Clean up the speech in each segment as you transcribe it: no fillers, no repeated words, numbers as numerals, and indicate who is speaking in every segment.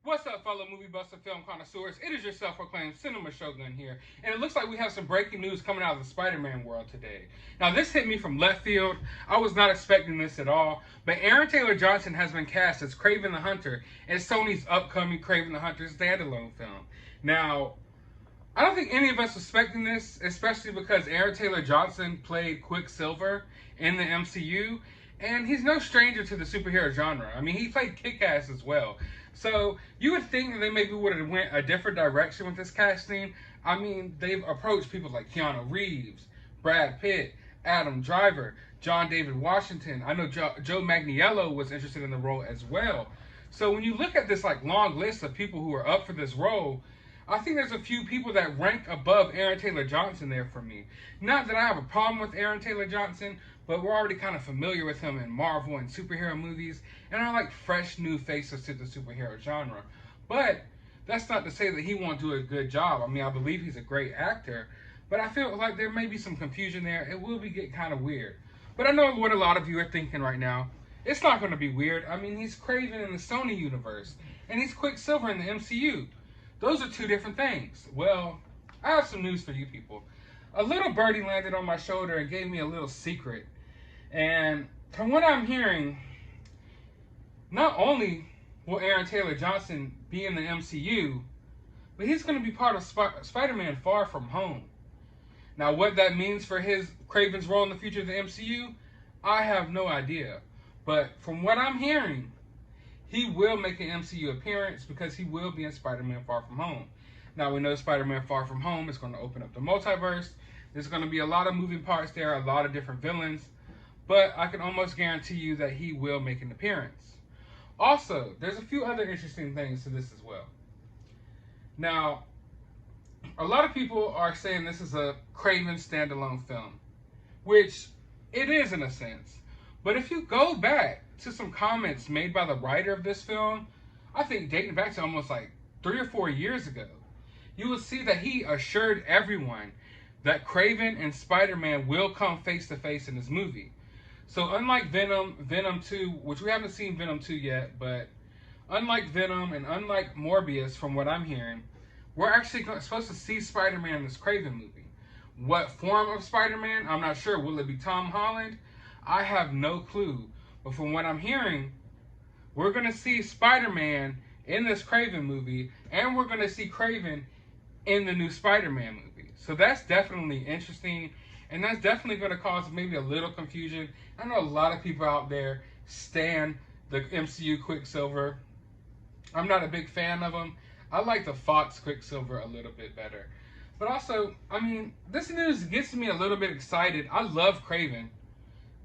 Speaker 1: What's up, fellow movie buffs and film connoisseurs? It is your self-proclaimed Cinema Shogun here, and it looks like we have some breaking news coming out of the Spider-Man world today. Now, this hit me from left field. I was not expecting this at all, but Aaron Taylor Johnson has been cast as Kraven the Hunter in Sony's upcoming Kraven the Hunter standalone film. Now, I don't think any of us was expecting this, especially because Aaron Taylor Johnson played Quicksilver in the MCU, and he's no stranger to the superhero genre. I mean, he played Kick-Ass as well. So you would think that they maybe would have went a different direction with this casting. I mean, they've approached people like Keanu Reeves, Brad Pitt, Adam Driver, John David Washington. I know Joe Manganiello was interested in the role as well. So when you look at this like long list of people who are up for this role, I think there's a few people that rank above Aaron Taylor Johnson there for me. Not that I have a problem with Aaron Taylor Johnson, but we're already kind of familiar with him in Marvel and superhero movies, and I like fresh new faces to the superhero genre. But that's not to say that he won't do a good job. I mean, I believe he's a great actor, but I feel like there may be some confusion there. It will be getting kind of weird. But I know what a lot of you are thinking right now. It's not going to be weird. I mean, he's Kraven in the Sony universe, and he's Quicksilver in the MCU. Those are two different things. Well, I have some news for you people. A little birdie landed on my shoulder and gave me a little secret. And from what I'm hearing, not only will Aaron Taylor Johnson be in the MCU, but he's going to be part of Spider-Man Far From Home. Now, what that means for his Kraven's role in the future of the MCU, I have no idea. But from what I'm hearing, he will make an MCU appearance because he will be in Spider-Man Far From Home. Now, we know Spider-Man Far From Home is going to open up the multiverse. There's going to be a lot of moving parts there, a lot of different villains. But I can almost guarantee you that he will make an appearance. Also, there's a few other interesting things to this as well. Now, a lot of people are saying this is a Kraven standalone film, which it is in a sense. But if you go back to some comments made by the writer of this film, I think dating back to almost like 3 or 4 years ago, you will see that he assured everyone that Kraven and Spider-Man will come face to face in this movie. So unlike Venom 2, which we haven't seen Venom 2 yet, but unlike Venom and unlike Morbius, from what I'm hearing, we're actually supposed to see Spider-Man in this Kraven movie. What form of Spider-Man? I'm not sure. Will it be Tom Holland? I have no clue. But from what I'm hearing, we're going to see Spider-Man in this Kraven movie, and we're going to see Kraven in the new Spider-Man movie. So that's definitely interesting. And that's definitely going to cause maybe a little confusion. I know a lot of people out there stan the MCU Quicksilver. I'm not a big fan of him. I like the Fox Quicksilver a little bit better. But also, I mean, this news gets me a little bit excited. I love Kraven.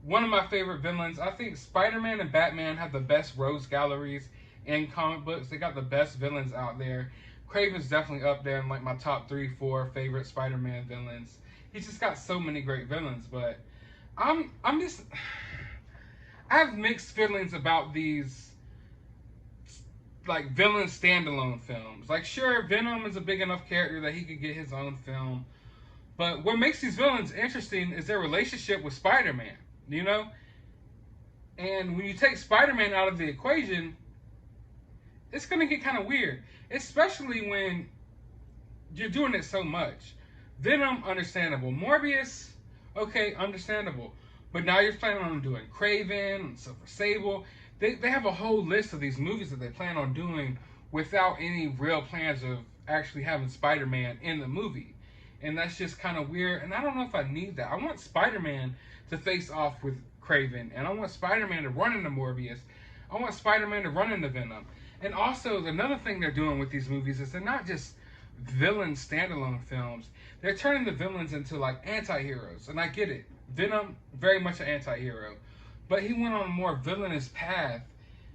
Speaker 1: One of my favorite villains. I think Spider-Man and Batman have the best rogues galleries in comic books. They got the best villains out there. Kraven's definitely up there in like my top 3, 4 favorite Spider-Man villains. He's just got so many great villains, but I have mixed feelings about these like villain standalone films. Like, sure, Venom is a big enough character that he could get his own film, but what makes these villains interesting is their relationship with Spider-Man, you know? And when you take Spider-Man out of the equation, it's gonna get kind of weird, especially when you're doing it so much. Venom, understandable. Morbius, okay, understandable. But now you're planning on doing Kraven and Silver Sable. They have a whole list of these movies that they plan on doing without any real plans of actually having Spider-Man in the movie. And that's just kind of weird. And I don't know if I need that. I want Spider-Man to face off with Kraven. And I want Spider-Man to run into Morbius. I want Spider-Man to run into Venom. And also, another thing they're doing with these movies is they're not just villain standalone films. They're turning the villains into like anti-heroes. And I get it. Venom, very much an anti-hero. But he went on a more villainous path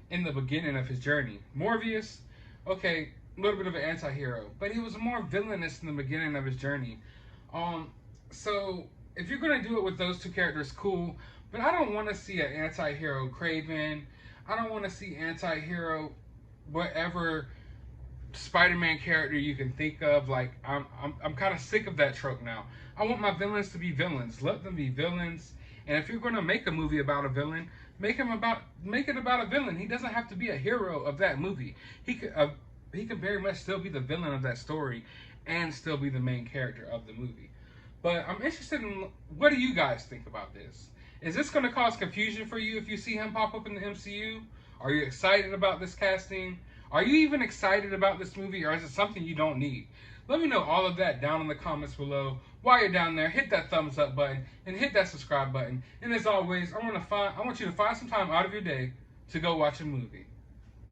Speaker 1: in the beginning of his journey. Morbius, okay, a little bit of an anti-hero. But he was more villainous in the beginning of his journey. So if you're going to do it with those two characters, cool. But I don't want to see an anti-hero Kraven. I don't want to see anti-hero whatever Spider-Man character you can think of. Like, I'm kind of sick of that trope now. I want my villains to be villains. Let them be villains. And if you're going to make a movie about a villain, make it about a villain. He doesn't have to be a hero of that movie. but he can very much still be the villain of that story and still be the main character of the movie. But I'm interested in, what do you guys think about this? Is this going to cause confusion for you if you see him pop up in the MCU? Are you excited about this casting? Are you even excited about this movie, or is it something you don't need? Let me know all of that down in the comments below. While you're down there, hit that thumbs up button and hit that subscribe button. And as always, I want you to find some time out of your day to go watch a movie.